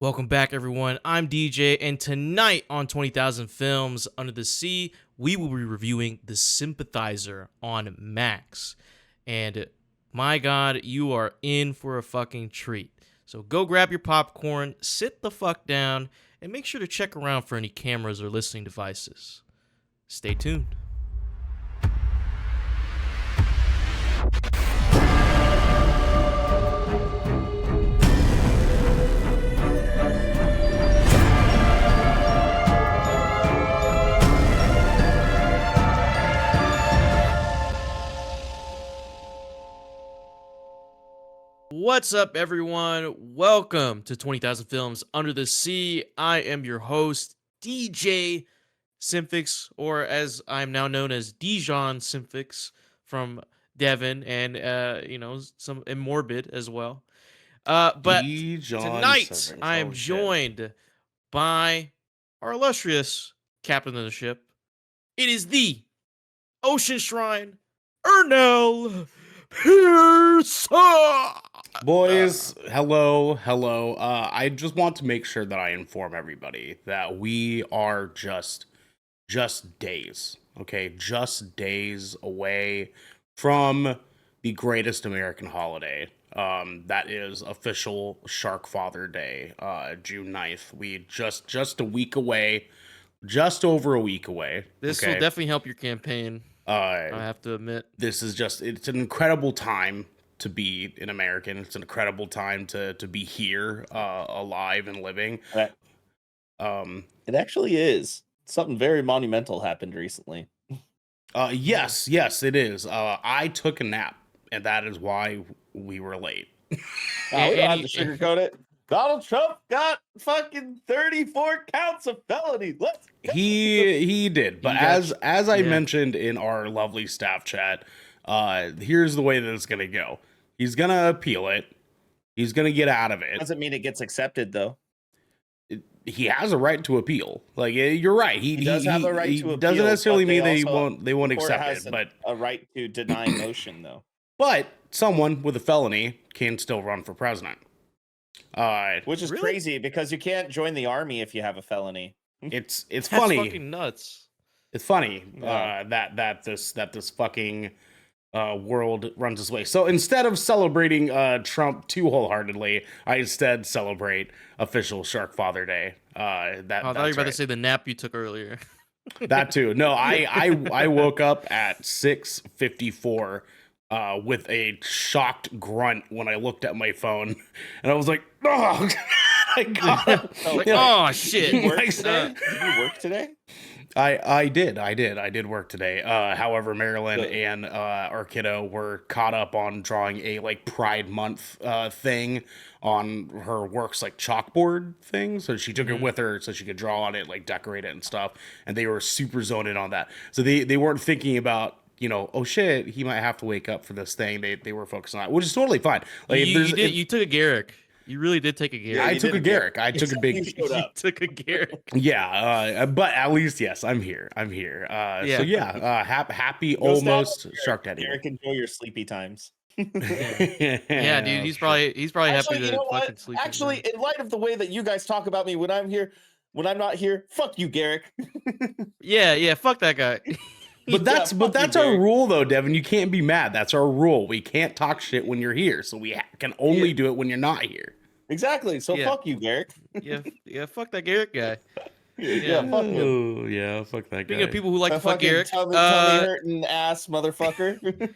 Welcome back, everyone. I'm DJ, and tonight on 20,000 Films Under the Sea, we will be reviewing The Sympathizer on Max. And my God, you are in for a fucking treat. So go grab your popcorn, sit the fuck down, and make sure to check around for any cameras or listening devices. Stay tuned. What's up, everyone? Welcome to 20,000 Films Under the Sea. I am your host, DJ Symphix, or as I'm now known as Dijon Symphix from Devon, and some Morbid as well. But tonight I am joined by our illustrious captain of the ship. It is the Ocean Shrine, Ernell Pierce. Boys, hello. I just want to make sure that I inform everybody that we are just days, okay? Just days away from the greatest American holiday. That is official Shark Father Day, June 9th. We just a week away, just over a week away. This will definitely help your campaign. I have to admit. This is it's an incredible time to be an American. It's an incredible time to be here, alive and living. It actually is. Something very monumental happened recently. Yes, it is. I took a nap, and that is why we were late. We don't have to sugarcoat it. Donald Trump got fucking 34 counts of felony. Let's go. He did, but as I mentioned in our lovely staff chat, here's the way that it's gonna go. He's gonna appeal it. He's gonna get out of it. Doesn't mean it gets accepted though. He has a right to appeal. Like, you're right. He does have a right to appeal. Doesn't necessarily mean that they won't accept it, but a right to deny motion though. But someone with a felony can still run for president. Which is crazy because you can't join the army if you have a felony. It's That's funny. fucking nuts. It's funny that this fucking world runs this way. So instead of celebrating Trump too wholeheartedly, I instead celebrate official Shark Father Day. I thought you were about to say the nap you took earlier. That too. No, I woke up at 6:54. With a shocked grunt when I looked at my phone, and I was like, "Oh, I got oh shit!" Did you work today? Did you work today? I did work today. However, Marilyn and our kiddo were caught up on drawing a Pride Month thing on her work's chalkboard thing. So she took it with her so she could draw on it, decorate it and stuff. And they were super zoned in on that. So they weren't thinking about, oh shit, he might have to wake up for this thing. They were focused on that, which is totally fine. You took a Garrick. You really did take a Garrick. Yeah, I took a Garrick. I took a big. You took a Garrick. Yeah, but at least yes, I'm here. Yeah. So yeah, happy almost Shark Daddy. Garrick, enjoy your sleepy times. Yeah, dude, he's probably happy to fucking sleep. Actually, in light of the way that you guys talk about me when I'm here, when I'm not here, fuck you, Garrick. Yeah, fuck that guy. But that's our rule, though, Devin. You can't be mad. That's our rule. We can't talk shit when you're here, so we can only do it when you're not here. Exactly. So fuck you, Garrick. Yeah, fuck that Garrick guy. Yeah, fuck him. Oh, yeah, fuck that guy. Speaking of people who like to fuck Garrick, tummy hurting ass motherfucker.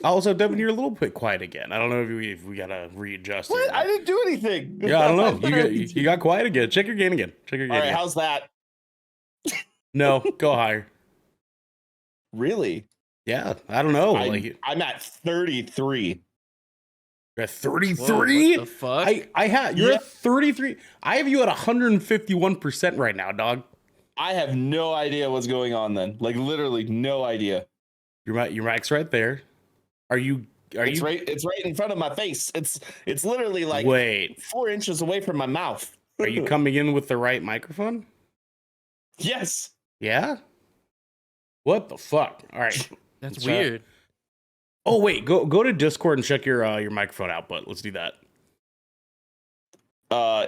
Also, Devin, you're a little bit quiet again. I don't know if we gotta readjust. What? I didn't do anything. Yeah, I don't know. You got quiet again. Check your gain again. All right, how's that? No, go higher. Really? Yeah, I don't know. I'm at 33. You're at 33? What the fuck? You're at 33. I have you at 151% right now, dog. I have no idea what's going on then. Literally no idea. Your mic's right there. It's right in front of my face. It's literally wait, 4 inches away from my mouth. Are you coming in with the right microphone? Yes. Yeah? What the fuck? All right. That's weird. Oh wait, go to Discord and check your microphone output. Let's do that.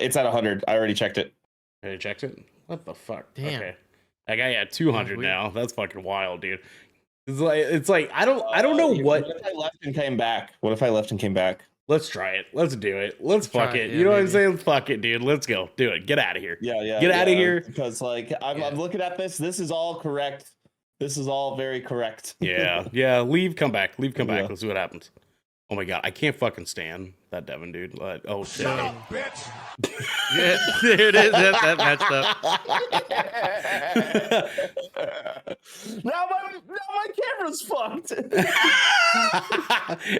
It's at 100. I already checked it. I checked it. What the fuck? Damn. Okay. I got 200 weird. now. That's fucking wild, dude. It's like I don't know what. What if I left and came back? What if I left and came back? Let's try it. Let's do it. Let's fuck try it. it, You yeah, know what I'm maybe. saying? Fuck it, dude. Let's go. Do it. Get out of here. Yeah. Get out of here. Because like I'm looking at this. This is all correct. This is all very correct. Yeah. Leave. Come back. Leave. Come back. Yeah. Let's see what happens. Oh my god, I can't fucking stand that Devin dude. Oh shit. Shut up, bitch. Yeah, there it is. That matched up. now my camera's fucked.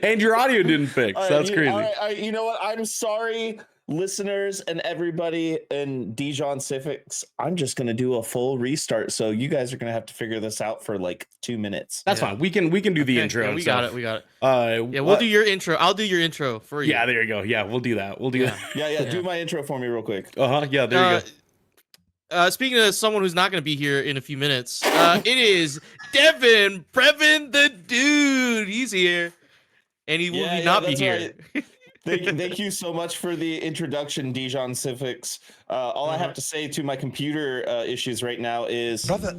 And your audio didn't fix. That's crazy. You know what? I'm sorry, listeners and everybody in Dijon Civics. I'm just gonna do a full restart, so you guys are gonna have to figure this out for like 2 minutes. That's fine. We can do the intro. Yeah, and we stuff. got it. We got it. Yeah, We'll do your intro. I'll do your intro for you. Yeah, there you go. Yeah, we'll do that. We'll do that. Yeah. Do my intro for me real quick. Yeah, there you go. Speaking of someone who's not going to be here in a few minutes, it is Devin Previn the dude. He's here, and he will not be here. Right. Thank you so much for the introduction, Dijon Civics. All I have to say to my computer issues right now is, Brother,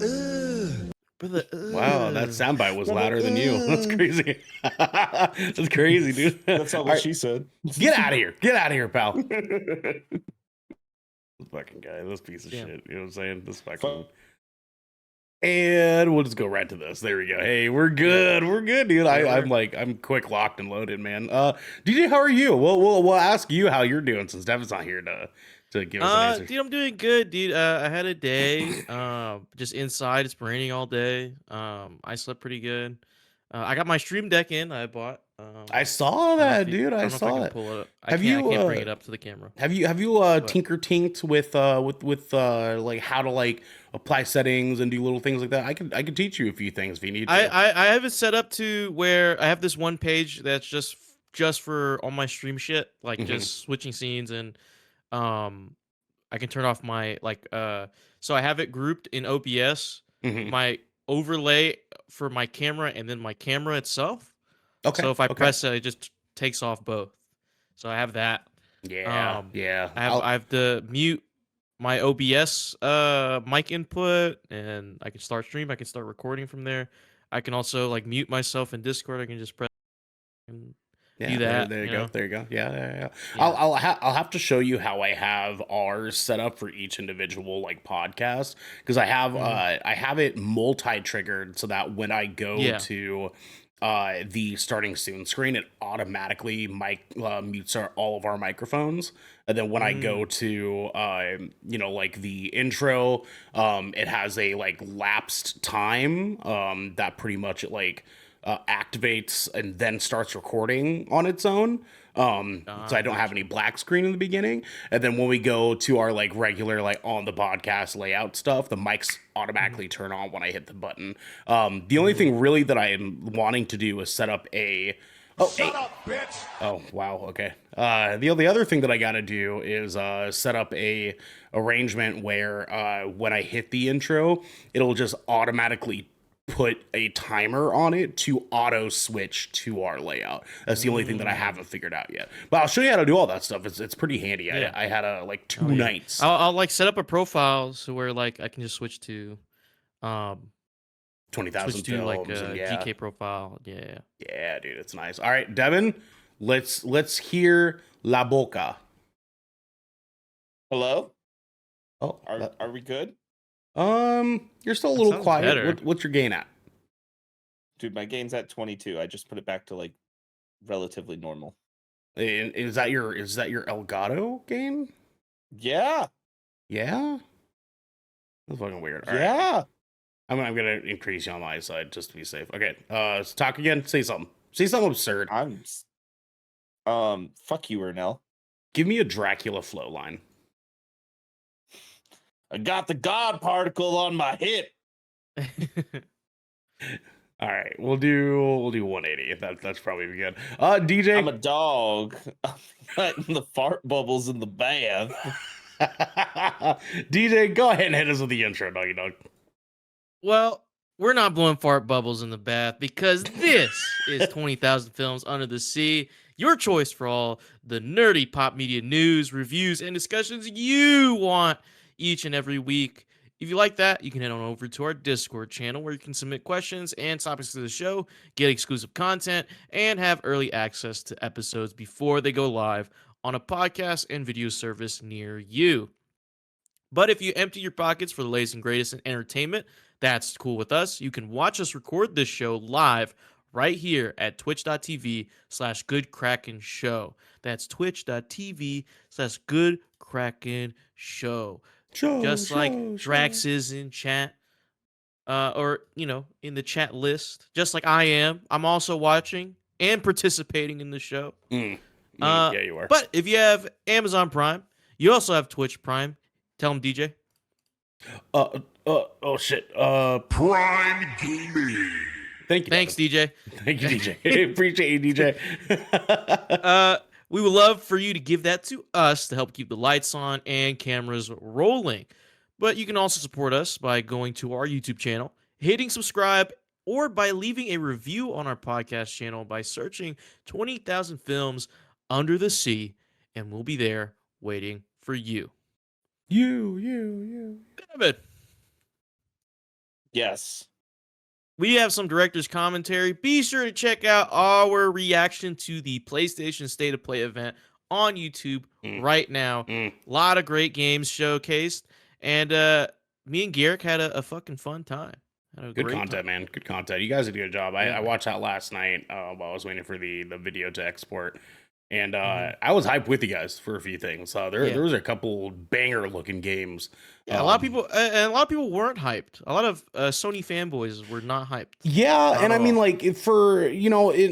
Wow, that soundbite was louder than you. That's crazy. That's crazy, dude. That's not what she said. Get out of here. Get out of here, pal. This fucking guy, this piece of shit. You know what I'm saying? This fucking. And we'll just go right to this. There we go. Hey, we're good. We're good, dude. I'm quick, locked, and loaded, man. DJ, how are you? We'll ask you how you're doing since Devin's not here to give us an answer. Dude, I'm doing good, dude. I had a day, just inside. It's raining all day. I slept pretty good. I got my stream deck in. I bought. I saw that, dude. I saw it. Pull it up. I can't bring it up to the camera. Have you tinker tinked with like how to like apply settings and do little things like that? I could teach you a few things if you need to. I have it set up to where I have this one page that's just for all my stream shit, like just switching scenes, and I can turn off my so I have it grouped in OBS, my overlay for my camera, and then my camera itself. Okay. So if I press it, it just takes off both. So I have that. Yeah. I have to mute my OBS mic input, and I can start stream. I can start recording from there. I can also like mute myself in Discord. I can just press and do that. There you go. There you go. Yeah. I'll have to show you how I have ours set up for each individual like podcast, because I have it multi-triggered so that when I go to the starting soon screen, it automatically mutes all of our microphones, and then when I go to like the intro, it has a like lapsed time that pretty much it like activates and then starts recording on its own. So I don't have any black screen in the beginning, and then when we go to our like regular like on the podcast layout stuff, the mics automatically turn on when I hit the button. The only thing really that I am wanting to do is set up Shut up, bitch! Oh wow, okay. The other thing that I gotta do is set up a arrangement where when I hit the intro, it'll just automatically put a timer on it to auto switch to our layout. That's the only thing that I haven't figured out yet. But I'll show you how to do all that stuff. It's pretty handy. Yeah. I had like two nights. I'll like set up a profile so where like I can just switch to 20,000 films. Like a GK profile. Yeah. Yeah, dude, it's nice. All right, Devin, let's hear La Boca. Hello? Oh, are we good? You're still a little quiet. What's your gain at? Dude, my gain's at 22. I just put it back to like relatively normal. Is that your Elgato gain? Yeah. Yeah? That's fucking weird. All yeah. Right. I'm gonna increase you on my side just to be safe. Okay. Let's talk again. Say something. Say something absurd. Fuck you, Ernell. Give me a Dracula flow line. I got the God particle on my hip. All right, we'll do 180. That's probably good. DJ, I'm a dog. I'm letting the fart bubbles in the bath. DJ, go ahead and hit us with the intro, doggy dog. Well, we're not blowing fart bubbles in the bath because this is 20,000 Films Under the Sea. your choice for all the nerdy pop media news, reviews, and discussions you want each and every week. If you like that, you can head on over to our Discord channel where you can submit questions and topics to the show, get exclusive content, and have early access to episodes before they go live on a podcast and video service near you. But if you empty your pockets for the latest and greatest in entertainment, that's cool with us. You can watch us record this show live right here at twitch.tv/Good Kraken Show. That's twitch.tv/Good Kraken Show. Just like Drax is in chat, or, in the chat list, just like I am. I'm also watching and participating in the show. Yeah, you are. But if you have Amazon Prime, you also have Twitch Prime. Tell them, DJ. Oh shit. Prime Gaming. Thank you. Thanks, DJ. Thank you, DJ. Appreciate you, DJ. We would love for you to give that to us to help keep the lights on and cameras rolling. But you can also support us by going to our YouTube channel, hitting subscribe, or by leaving a review on our podcast channel by searching 20,000 Films Under the Sea, and we'll be there waiting for you. You. David, Yes. we have some director's commentary. Be sure to check out our reaction to the PlayStation State of Play event on YouTube right now. A lot of great games showcased, and me and Garrick had a fucking fun time. Good content, man. Good content. You guys did a good job. I watched that last night while I was waiting for the video to export. And I was hyped with you guys for a few things. There was a couple banger looking games. Yeah, a lot of people weren't hyped. A lot of Sony fanboys were not hyped. Yeah, and I mean, like, for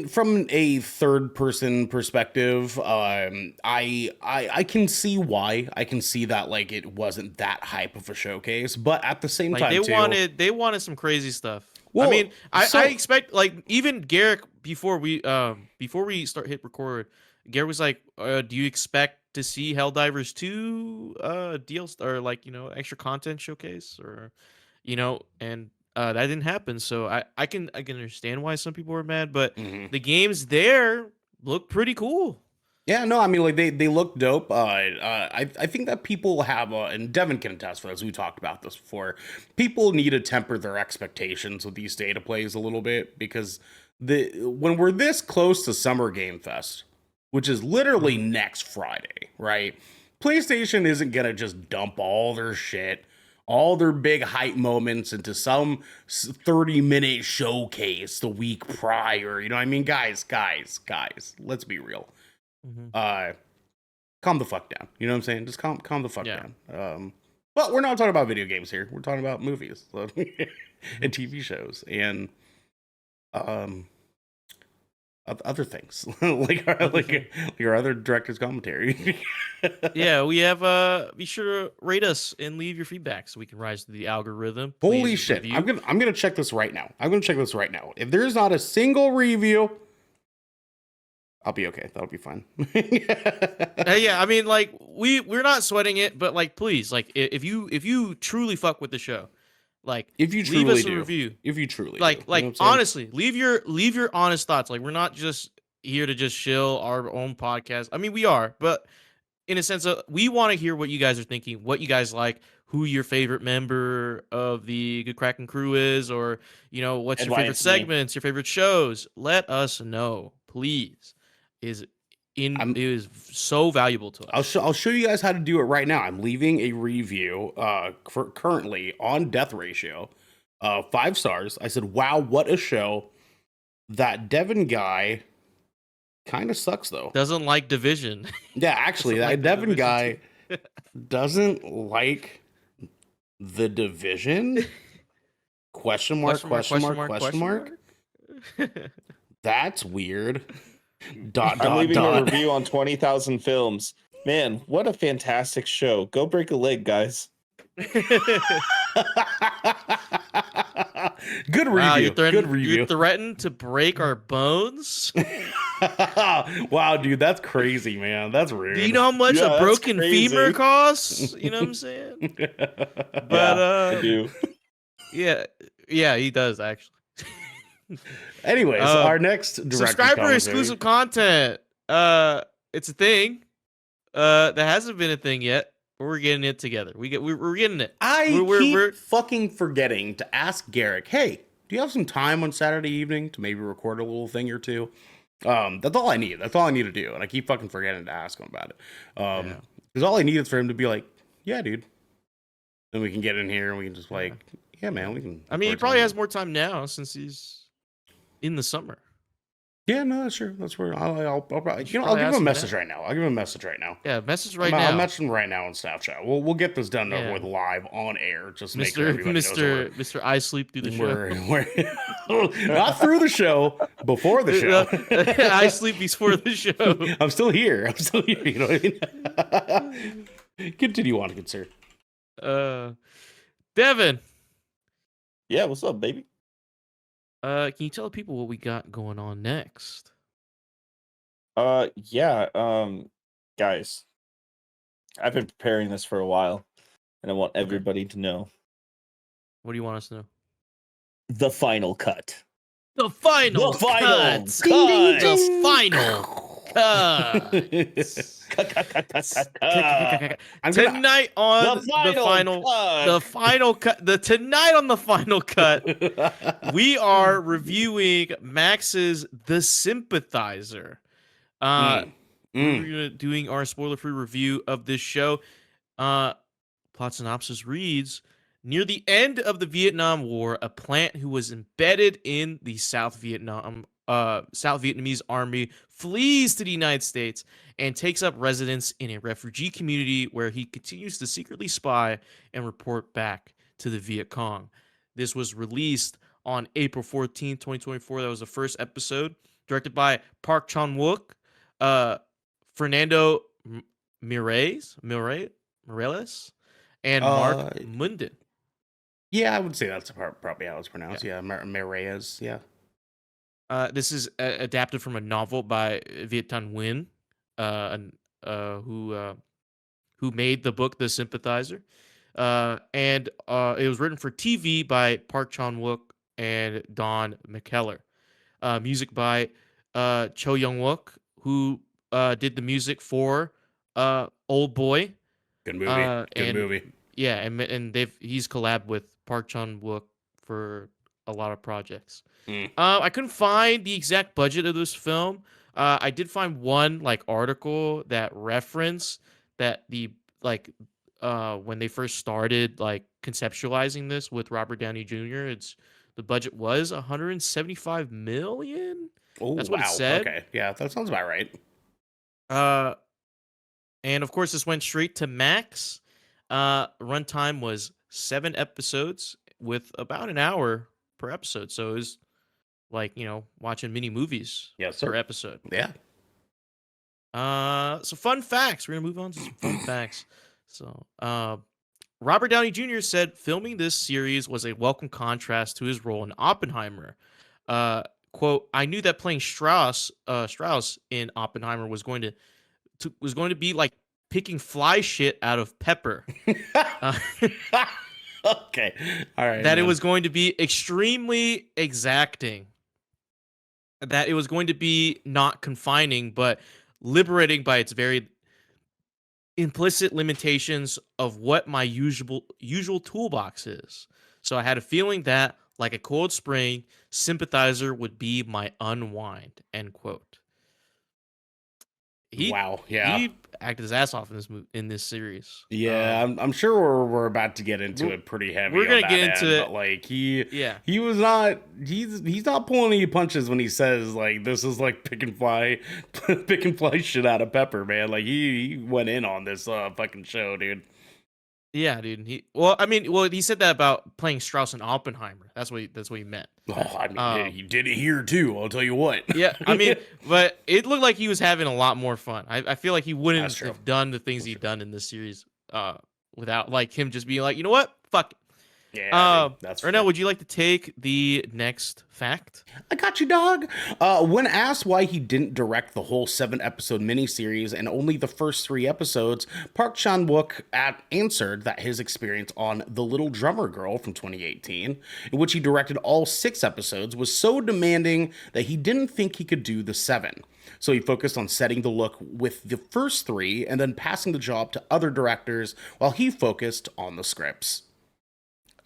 from a third person perspective, I can see why. I can see that, like, it wasn't that hype of a showcase, but at the same time, they wanted some crazy stuff. Well, I mean, I expect, like, even Garrick before we hit record. Garrett was like, do you expect to see Helldivers 2 deals or, like, extra content showcase, or and that didn't happen. So I can understand why some people were mad, but the games there look pretty cool. Yeah, no, I mean, like, they look dope. I think that people have, and Devin can attest for this, we talked about this before, people need to temper their expectations with these data plays a little bit, because when we're this close to Summer Game Fest, which is literally next Friday, right? PlayStation isn't going to just dump all their shit, all their big hype moments into some 30-minute showcase the week prior. You know what I mean? Guys, let's be real. Calm the fuck down. You know what I'm saying? Just calm the fuck down. But we're not talking about video games here. We're talking about movies and TV shows and other things like our other director's commentary. Yeah, we have be sure to rate us and leave your feedback so we can rise to the algorithm. Holy Please shit. review. I'm gonna check this right now. If there's not a single review, I'll be okay. That'll be fine. Yeah, I mean, like, we're not sweating it, but, like, please, like, if you truly fuck with the show, like, if you truly leave us do, a review. If you truly like do, you know honestly, leave your honest thoughts. Like, we're not just here to just shill our own podcast. I mean, we are, but in a sense of, we want to hear what you guys are thinking, what you guys like, who your favorite member of the Good Kraken crew is, or what's your favorite segments, your favorite shows. Let us know, please. It is so valuable to us. I'll show you guys how to do it right now. I'm leaving a review currently on Death Ratio, 5 stars. I said, wow, what a show. That Devin guy kind of sucks, though. Doesn't like Division. Yeah, actually, that Devin guy doesn't like The Division? Question mark. That's weird. I'm leaving a review on 20,000 Films. Man, what a fantastic show. Go break a leg, guys. Good review. Good review. You threatened to break our bones? Wow, dude, that's crazy, man. That's rude. Do you know how much a broken femur costs? You know what I'm saying? But I do. Yeah, he does, actually. Anyways, our next subscriber exclusive content. It's a thing. That hasn't been a thing yet, but we're getting it together. We're getting it. I We're- keep fucking forgetting to ask Garrick, hey, do you have some time on Saturday evening to maybe record a little thing or two? That's all I need. That's all I need to do. And I keep fucking forgetting to ask him about it. Because all I need is for him to be like, yeah, dude. Then we can get in here and we can just like, yeah, man, we can. I mean, he record probably has something. more time now since he's in the summer. Yeah, no, that's true. That's where I'll probably, should I'll probably give him ask a him message that. right now. I'll give him a message right now. Yeah, message right I'll now. message him right now on Snapchat. We'll get this done Yeah. with live on air. Just make sure everybody knows Mr. I sleep through the show. we're not through the show, before the show. I sleep before the show. I'm still here. You know what I mean? Continue on, good sir. Devin, Yeah, what's up, baby? can you tell people what we got going on next? Guys, I've been preparing this for a while, and I want Okay. everybody to know What do you want us to know? the final cut. The final The final cut. cut. The final cut. I'm gonna, Tonight on the final cut. Tonight on the final cut, we are reviewing Max's The Sympathizer. We're doing our spoiler-free review of this show. Plot synopsis reads: near the end of the Vietnam War, a plant who was embedded in the South Vietnamese army flees to the United States and takes up residence in a refugee community where he continues to secretly spy and report back to the Viet Cong. This was released on April 14th, 2024. That was the first episode, directed by Park Chan-wook, Fernando Mireles, and Mark Munden. Yeah, I would say that's probably how it's pronounced. Yeah, Mareyes. Yeah. This is adapted from a novel by Viet Thanh Nguyen, who made the book The Sympathizer, and it was written for TV by Park Chan-wook and Don McKellar. Music by Cho Young-wook, who did the music for Old Boy. Good movie. Good movie. Yeah, and he's collabed with Park Chan-wook for a lot of projects. I couldn't find the exact budget of this film. I did find one article that referenced that when they first started conceptualizing this with Robert Downey Jr., the budget was $175 million. Oh, That's what it wow. said. Okay, yeah, that sounds about right. And of course, this went straight to Max. Runtime was 7 episodes with about an hour per episode. So it was watching mini movies per episode. Yeah. So fun facts. We're gonna move on to some fun facts. So, Robert Downey Jr. said filming this series was a welcome contrast to his role in Oppenheimer. Quote: I knew that playing Strauss in Oppenheimer was going to be like picking fly shit out of pepper. Okay. All right. That it was going to be extremely exacting. That it was going to be not confining, but liberating by its very implicit limitations of what my usual toolbox is. So I had a feeling that, like a cold spring, Sympathizer would be my unwind. End quote. Wow. Yeah. He acted his ass off in this series. Yeah, I'm sure we're about to get into it pretty heavy. We're gonna on get that into end, it. But he was not. He's not pulling any punches when he says this is like picking fly shit out of pepper, man. He went in on this fucking show, dude. Yeah, dude. He said that about playing Strauss in Oppenheimer. That's what he meant. Oh, I mean, he did it here too. I'll tell you what. Yeah, but it looked like he was having a lot more fun. I feel like he wouldn't have done the things he'd done in this series without him just being like, you know what, fuck it. Yeah, dude, that's Ernell, would you like to take the next fact? I got you, dog. When asked why he didn't direct the whole 7-episode miniseries and only the first 3 episodes, Park Chan-wook answered that his experience on The Little Drummer Girl from 2018, in which he directed all 6 episodes, was so demanding that he didn't think he could do the 7. So he focused on setting the look with the first 3 and then passing the job to other directors while he focused on the scripts.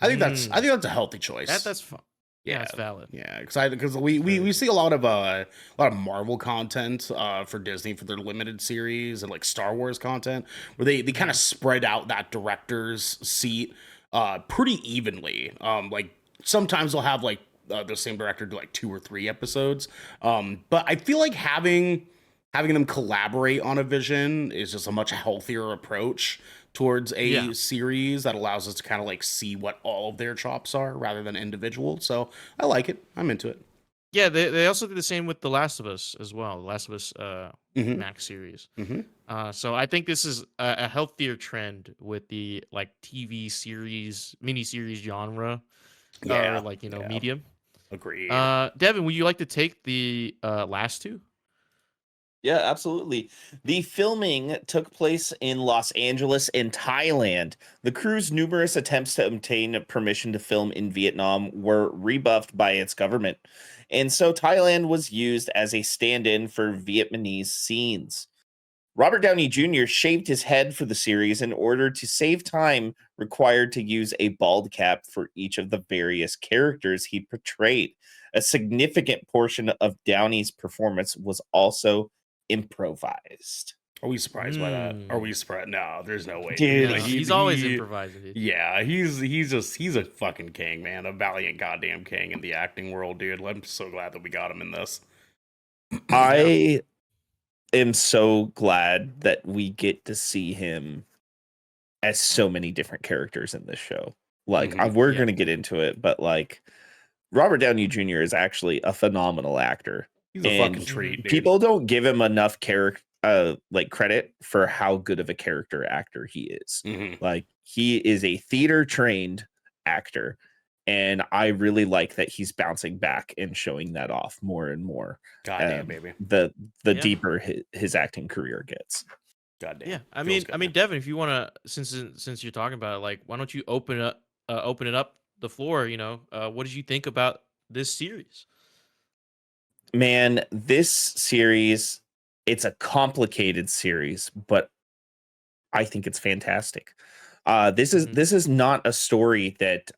I think that's a healthy choice. That's fun. Yeah, that's valid. Yeah, because we see a lot of Marvel content for Disney for their limited series and like Star Wars content where they kind of spread out that director's seat pretty evenly. Like sometimes they'll have like the same director do like 2 or 3 episodes. But I feel like having them collaborate on a vision is just a much healthier approach towards a series that allows us to kind of like see what all of their chops are rather than individual. So I like it. I'm into it. Yeah, they also did the same with The Last of Us as well. The Last of Us Max series. So I think this is a healthier trend with the like TV series, miniseries genre, or like medium. Agreed. Devin, would you like to take the last 2? Yeah, absolutely. The filming took place in Los Angeles and Thailand. The crew's numerous attempts to obtain permission to film in Vietnam were rebuffed by its government. And so Thailand was used as a stand-in for Vietnamese scenes. Robert Downey Jr. shaved his head for the series in order to save time required to use a bald cap for each of the various characters he portrayed. A significant portion of Downey's performance was also improvised. Are we surprised by that? Are we surprised? No, there's no way. Dude, No, he's always improvising. Dude. Yeah, he's a fucking king, man. A valiant goddamn king in the acting world, dude. I'm so glad that we got him in this. I am so glad that we get to see him as so many different characters in this show. Like, we're going to get into it, but like, Robert Downey Jr. is actually a phenomenal actor. He's a fucking treat, dude. People don't give him enough credit for how good of a character actor he is. Like, he is a theater trained actor, and I really like that he's bouncing back and showing that off more and more. Goddamn, baby. The deeper his acting career gets. Goddamn. Yeah, I mean, Devin, if you want to, since you're talking about it, like, why don't you open it up the floor? What did you think about this series? Man, this series, it's a complicated series, but I think it's fantastic. This is not a story that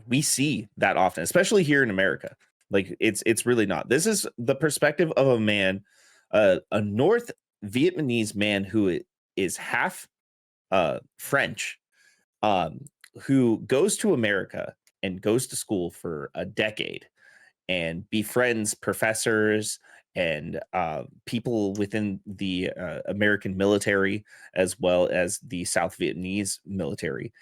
we see that often, especially here in America. Like, it's really not. This is the perspective of a man, a North Vietnamese man who is half French, who goes to America and goes to school for a decade and befriends professors and people within the American military, as well as the South Vietnamese military.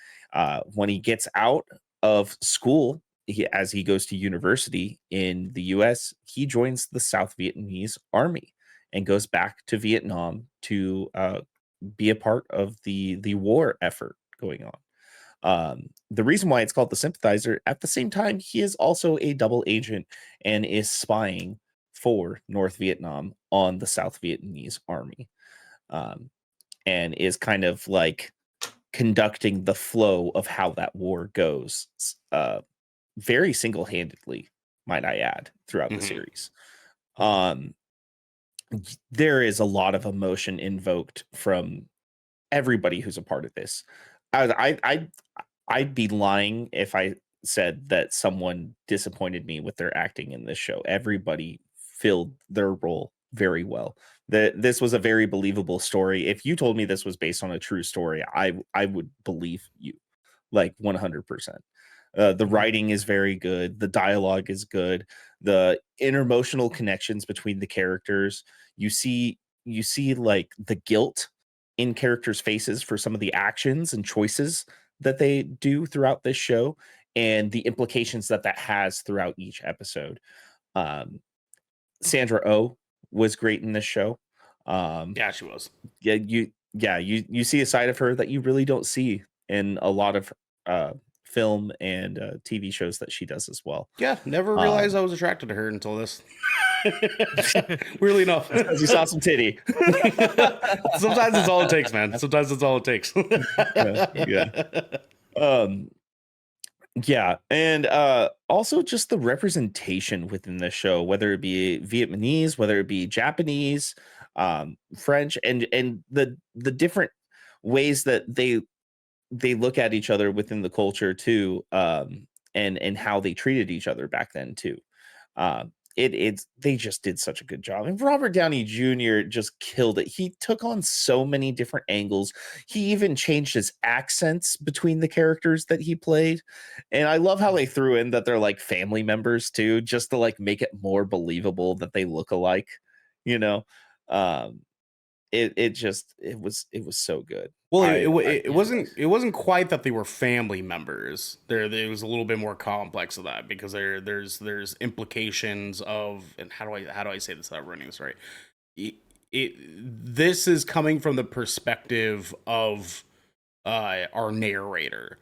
When he gets out of school, as he goes to university in the US, he joins the South Vietnamese army and goes back to Vietnam to be a part of the war effort going on. The reason why it's called the Sympathizer, at the same time, he is also a double agent and is spying for North Vietnam on the South Vietnamese army, and is kind of like conducting the flow of how that war goes, very single-handedly, might I add, throughout the series. There is a lot of emotion invoked from everybody who's a part of this. I'd be lying if I said that someone disappointed me with their acting in this show. Everybody filled their role very well. This was a very believable story. If you told me this was based on a true story, I would believe you, like 100%. The writing is very good. The dialogue is good. The interemotional connections between the characters. You see like the guilt in characters' faces for some of the actions and choices that they do throughout this show, and the implications that has throughout each episode. Sandra Oh was great in this show. Yeah, she was. You see a side of her that you really don't see in a lot of film and TV shows that she does as well. Yeah, never realized I was attracted to her until this. Weirdly enough. Because you saw some titty. Sometimes it's all it takes, man. Sometimes it's all it takes. Yeah, and also just the representation within the show, whether it be Vietnamese, whether it be Japanese, French, and the different ways that they look at each other within the culture too, and how they treated each other back then too. They just did such a good job. And Robert Downey Jr. just killed it. He took on so many different angles. He even changed his accents between the characters that he played. And I love how they threw in that they're like family members too, just to like make it more believable that they look alike, you know. It was so good. Well, it wasn't quite that they were family members. There was a little bit more complex of that, because there's implications of, and how do I say this without running this right? This is coming from the perspective of our narrator,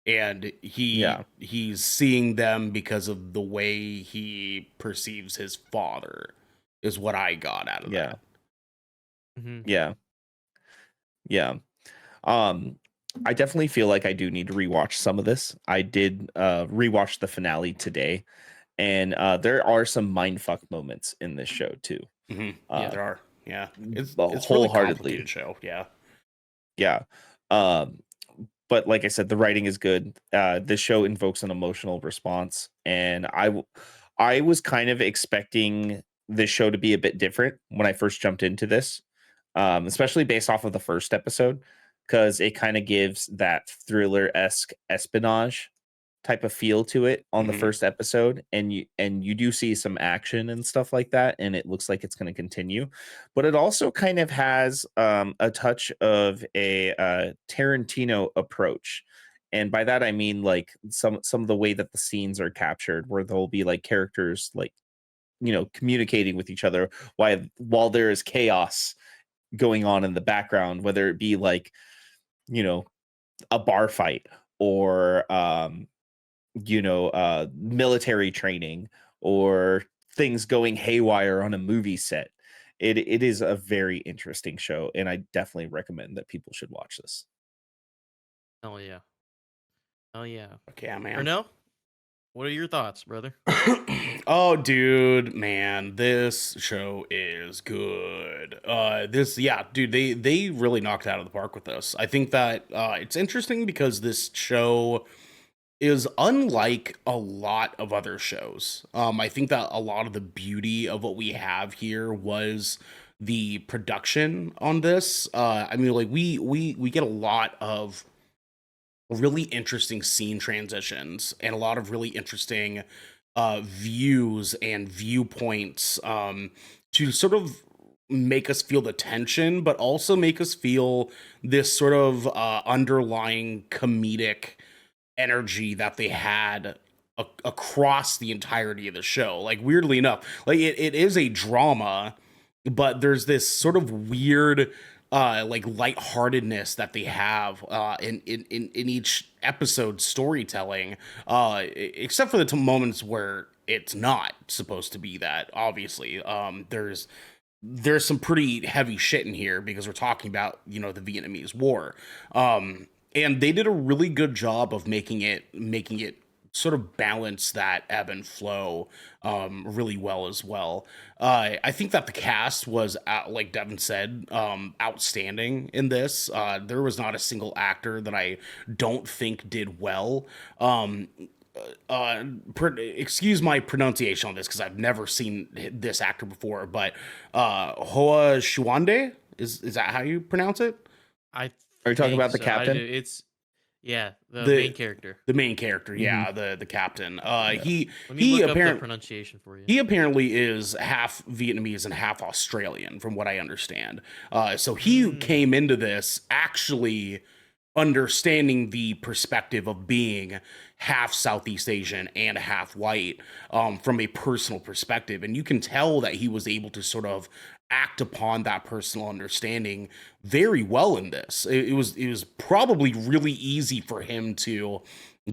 and he's seeing them because of the way he perceives his father, is what I got out of that. Yeah. I definitely feel like I do need to rewatch some of this. I did rewatch the finale today, and there are some mindfuck moments in this show too. Yeah, there are. Yeah, it's wholeheartedly really complicated show. Yeah. But like I said, the writing is good. This show invokes an emotional response, and I was kind of expecting this show to be a bit different when I first jumped into this, especially based off of the first episode, because it kind of gives that thriller-esque espionage type of feel to it on the first episode, and you do see some action and stuff like that, and it looks like it's going to continue. But it also kind of has a touch of a Tarantino approach, and by that I mean like some of the way that the scenes are captured, where there'll be like characters like, you know, communicating with each other while there is chaos going on in the background, whether it be like, you know, a bar fight or military training or things going haywire on a movie set. It is a very interesting show, and I definitely recommend that people should watch this. Oh yeah. Okay, man. Or no? What are your thoughts, brother? Oh, dude, man, this show is good. They really knocked it out of the park with this. I think that it's interesting because this show is unlike a lot of other shows. I think that a lot of the beauty of what we have here was the production on this. I mean, like we get a lot of really interesting scene transitions and a lot of really interesting views and viewpoints to sort of make us feel the tension, but also make us feel this sort of underlying comedic energy that they had across the entirety of the show. Like, weirdly enough, like it is a drama, but there's this sort of weird like lightheartedness that they have in each episode storytelling, except for the moments where it's not supposed to be that. Obviously, there's some pretty heavy shit in here because we're talking about, you know, the Vietnamese War, and they did a really good job of making it sort of balance that ebb and flow really well as well. I think that the cast was, like Devin said, outstanding in this. There was not a single actor that I don't think did well. Excuse my pronunciation on this because I've never seen this actor before, but Hoa Shuande, is that how you pronounce it? Are you talking about the captain? The main character. The main character, yeah, the captain. Let me look up the pronunciation for you. He apparently is half Vietnamese and half Australian, from what I understand. So he came into this actually understanding the perspective of being half Southeast Asian and half white, from a personal perspective. And you can tell that he was able to sort of act upon that personal understanding very well in this. It was probably really easy for him to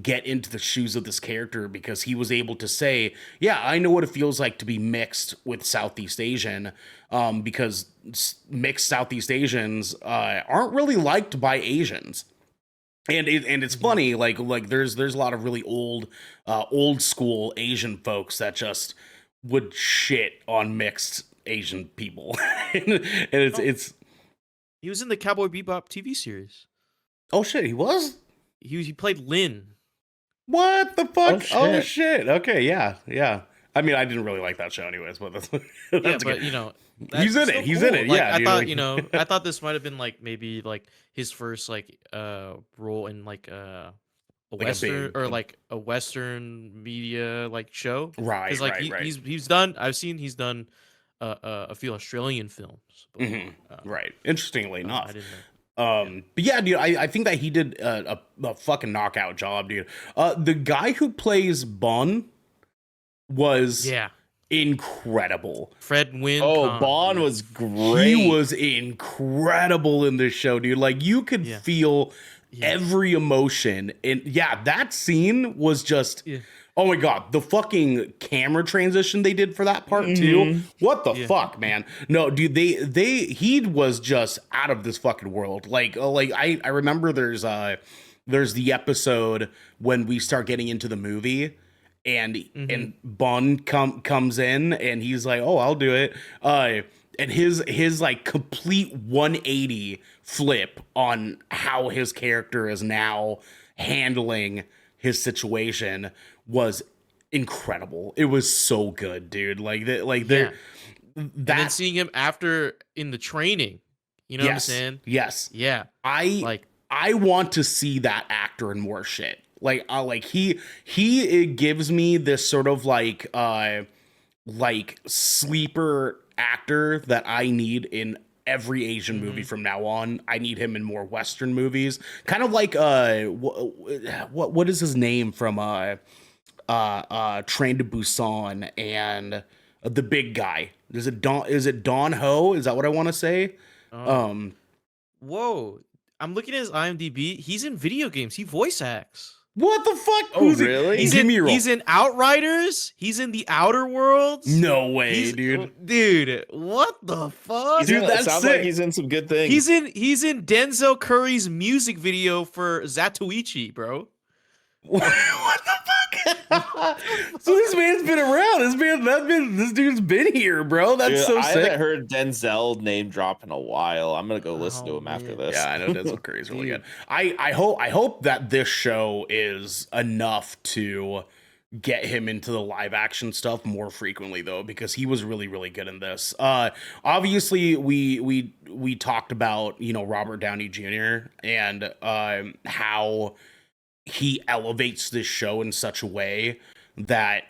get into the shoes of this character because he was able to say, yeah, I know what it feels like to be mixed with Southeast Asian, because mixed Southeast Asians aren't really liked by Asians. And it's funny, like there's a lot of really old school Asian folks that just would shit on mixed Asian people, and it's He was in the Cowboy Bebop TV series. oh shit, he was. He played Lin. What the fuck? Oh, Oh shit. shit. Okay, yeah. I mean, I didn't really like that show, anyways, but that's Yeah, that's but good. you know, He's in that's it. still He's in cool. it. Like, Yeah, I dude, thought, like- you know, I thought this might have been like maybe like his first like role in like a Like a western big- or like a western media like show. Right, Because like right. he's done. I've seen he's done a few Australian films. Before. Mhm. Right. Interestingly I enough. didn't know. But yeah, dude, I think that he did a fucking knockout job, dude. The guy who plays Bun was Yeah, incredible. Fred Wynn. Oh, Khan, Bond dude. was great. He was incredible in this show, dude. Like you could Yeah. feel Yeah. every emotion. And yeah, that scene was just Yeah. oh my god, the fucking camera transition they did for that part too. What the Yeah. fuck, man? No, dude, he was just out of this fucking world. Like I remember there's the episode when we start getting into the movie and Bun comes in and he's like, "Oh, I'll do it." And his like complete 180 flip on how his character is now handling his situation was incredible. It was so good, dude. Like that, like Yeah. that. And then seeing him after in the training, you know what I'm Yes, saying? yes. Yeah, I like I want to see that actor in more shit. Like he it gives me this sort of like sleeper actor that I need in every Asian movie from now on. I need him in more Western movies. Kind of like what is his name from Train to Busan and the big guy. Is it Don Ho? Is that what I want to say? whoa. I'm looking at his IMDb. He's in video games. He voice acts. What the fuck? Oh, Who's he? really? Give me a roll. He's in Outriders. He's in the Outer Worlds. No way, He's- dude. Dude, what the fuck? Dude, It that's sounds sick. like he's in some good things. He's in Denzel Curry's music video for Zatoichi, bro. What the fuck? So this man's been around. This dude's been here, bro. That's Dude, so I sick. haven't heard Denzel name drop in a while. I'm gonna go listen to Oh, him after man. this. Yeah, I know Denzel Curry's really Dude. good. I hope that this show is enough to get him into the live action stuff more frequently though, because he was really, really good in this. Obviously we talked about, you know, Robert Downey Jr. and how he elevates this show in such a way that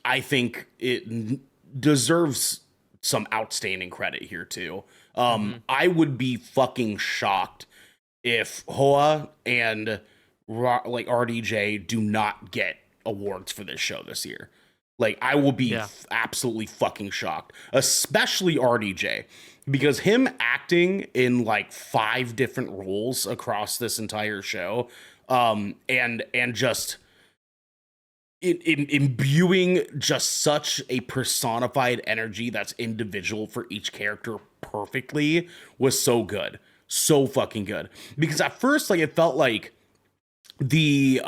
I think it deserves some outstanding credit here too. I would be fucking shocked if Hoa and like RDJ do not get awards for this show this year. Like I will be Yeah. absolutely fucking shocked, especially RDJ, because him acting in like 5 different roles across this entire show, and just imbuing just such a personified energy that's individual for each character perfectly was so good, so fucking good. Because at first, like, it felt like the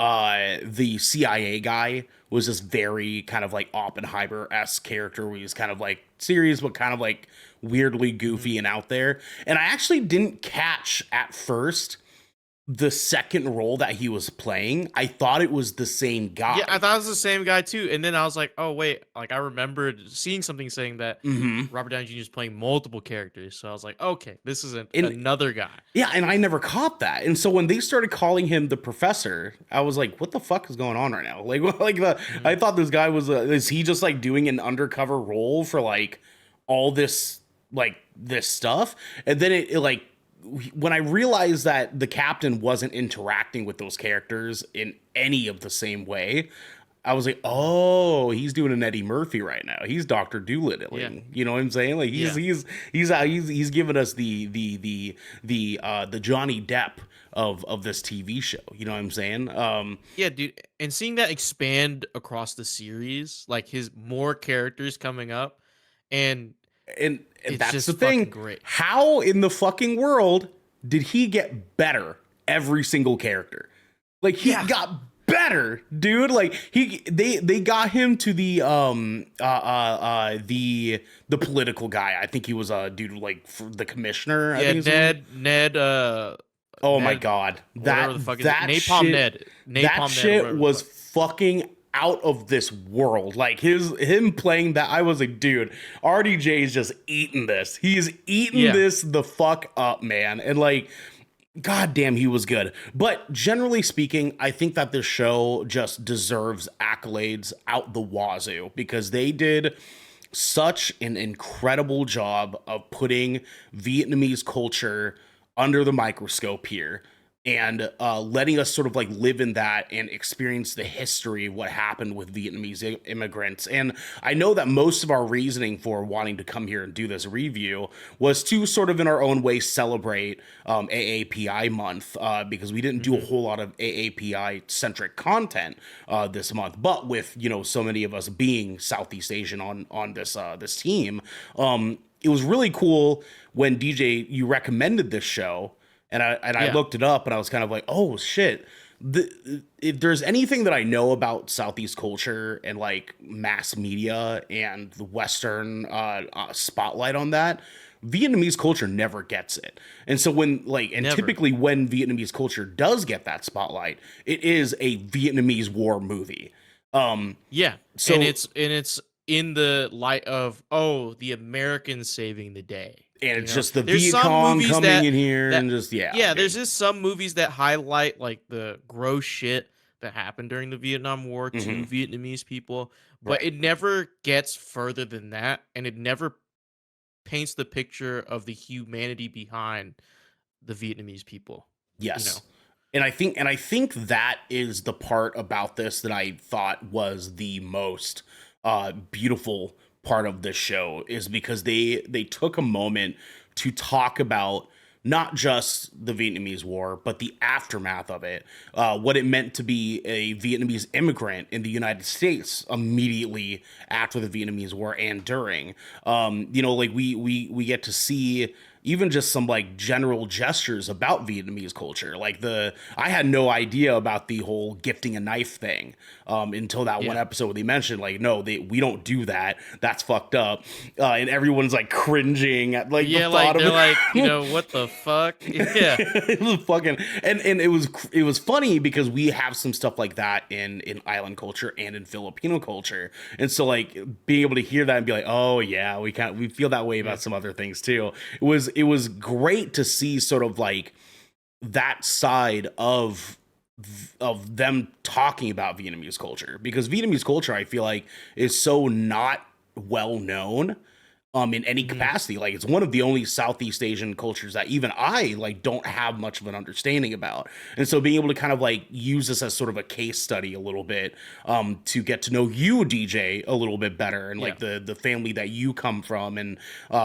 CIA guy was this very kind of like Oppenheimer-esque character where he's kind of like serious but kind of like weirdly goofy and out there. And I actually didn't catch at first the second role that he was playing. I thought it was the same guy. Yeah, I thought it was the same guy too. And then I was like, oh wait, like I remembered seeing something saying that Mhm. Robert Downey Jr. is playing multiple characters. So I was like, okay, this is And- another guy. Yeah, and I never caught that. And so when they started calling him the professor, I was like, what the fuck is going on right now? I thought this guy was is he just like doing an undercover role for like all this stuff? And then it like when I realized that the captain wasn't interacting with those characters in any of the same way, I was like, oh, he's doing an Eddie Murphy right now. He's Dr. Doolittle. Yeah. You know what I'm saying? Like Yeah. he's giving us the Johnny Depp of this TV show. You know what I'm saying? Yeah, dude, and seeing that expand across the series, like his more characters coming up, and and it's that's just the fucking thing. great. How in the fucking world did he get better every single character? Like he Yeah. got better, dude. Like they got him to the political guy. I think he was a dude like for the commissioner. I Yeah, think his name. Ned. Oh my Ned, god, whatever the fuck is that it? Napalm shit, Ned. Napalm that Ned, shit whatever the was fuck. fucking out of this world. Like him playing that, I was like, dude, RDJ is just eating this. He's eating Yeah. this the fuck up, man. And like, god damn, he was good. But generally speaking, I think that this show just deserves accolades out the wazoo because they did such an incredible job of putting Vietnamese culture under the microscope here and letting us sort of like live in that and experience the history of what happened with Vietnamese immigrants. And I know that most of our reasoning for wanting to come here and do this review was to sort of in our own way celebrate AAPI month because we didn't do a whole lot of AAPI centric content this month. But with, you know, so many of us being Southeast Asian on this team, it was really cool when DJ, you recommended this show. And I looked it up and I was kind of like, oh shit. If there's anything that I know about Southeast culture and like mass media and the Western spotlight on that, Vietnamese culture never gets it. And so when like, and Never. typically when Vietnamese culture does get that spotlight, it is a Vietnamese war movie. Yeah, So- and it's in the light of the Americans saving the day. And you it's know? just the There's Viet some Cong movies coming in here that- and just, yeah. Yeah, dude. there's just some movies that highlight like the gross shit that happened during the Vietnam War to Mhm. Vietnamese people, but Right. it never gets further than that, and it never paints the picture of the humanity behind the Vietnamese people. Yes. You know? And I think that is the part about this that I thought was the most beautiful part of this show is because they took a moment to talk about not just the Vietnamese War, but the aftermath of it, what it meant to be a Vietnamese immigrant in the United States immediately after the Vietnamese War and during. You know, like we get to see even just some like general gestures about Vietnamese culture. Like I had no idea about the whole gifting a knife thing until that one episode where they mentioned like, no, we don't do that. That's fucked up. And everyone's like cringing at like the thought of they're it. like, you know, what the fuck? Yeah. It was fucking and it was funny because we have some stuff like that in island culture and in Filipino culture, and so like being able to hear that and be like, oh yeah, we feel that way about some other things too. It was great to see sort of like that side of them talking about Vietnamese culture because Vietnamese culture I feel like is so not well known in any capacity. Like it's one of the only Southeast Asian cultures that even I like don't have much of an understanding about. And so being able to kind of like use this as sort of a case study a little bit to get to know you, DJ, a little bit better and like the family that you come from and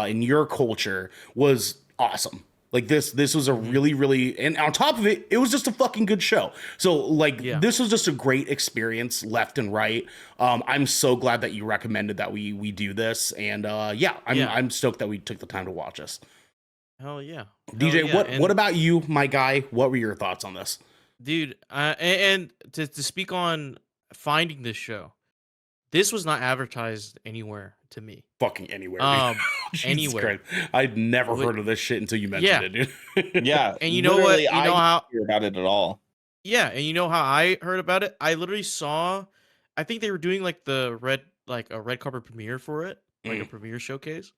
in your culture was awesome. Like this was a really, really, and on top of it, it was just a fucking good show. So like this was just a great experience left and right. I'm so glad that you recommended that we do this. And I'm stoked that we took the time to watch this. Hell yeah. DJ, what about you, my guy? What were your thoughts on this? Dude, and to speak on finding this show, this was not advertised anywhere to me. Fucking anywhere. Dude. Jesus Anywhere. Christ. I'd never heard of this shit until you mentioned it, dude. Yeah. And you know what? You I know didn't how hear about it at all. Yeah, and you know how I heard about it? I literally saw I think they were doing like a red carpet premiere for it, like a premiere showcase.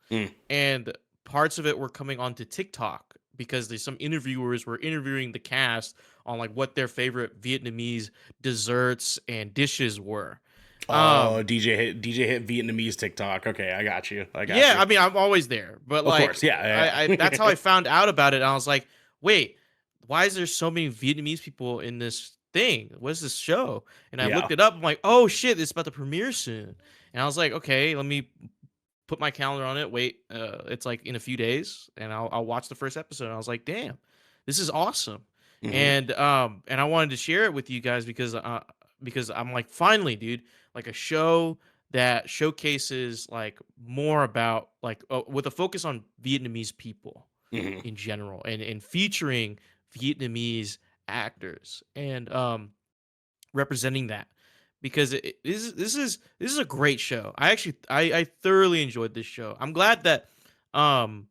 And parts of it were coming onto TikTok because there's some interviewers were interviewing the cast on like what their favorite Vietnamese desserts and dishes were. DJ hit Vietnamese TikTok. Okay, I got you. I mean, I'm always there, but Of like, course, yeah. I that's how I found out about it. And I was like, wait, why is there so many Vietnamese people in this thing? What's this show? And I Yeah. looked it up. I'm like, oh shit, it's about to premiere soon. And I was like, okay, let me put my calendar on it. Wait, it's like in a few days, and I'll watch the first episode. And I was like, damn, this is awesome. Mhm. And I wanted to share it with you guys because I'm like, finally, dude, like a show that showcases like more about like with a focus on Vietnamese people Mhm. in general and featuring Vietnamese actors and representing that because this is a great show. I thoroughly enjoyed this show. I'm glad that um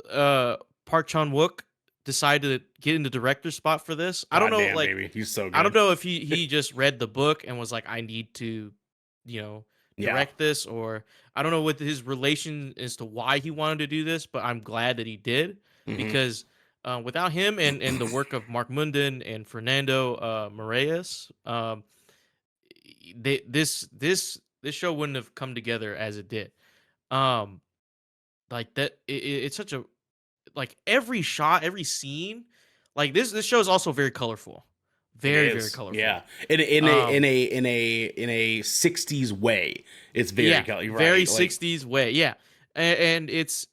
uh Park Chan Wook decided to get in the director spot for this. I don't God know damn, like baby, he's so I don't good. know if he just read the book and was like, I need to, you know, Yeah. direct this, or I don't know what his relation as to why he wanted to do this, but I'm glad that he did Mhm. because without him and the work of Mark Munden and Fernando Moraes, this show wouldn't have come together as it did. Um, like that, it's such a like every shot, every scene, like this show is also very colorful, It very is, colorful. yeah. Um, In a '60s way, it's very yeah, color, very right? Like, 60s way, yeah, and it's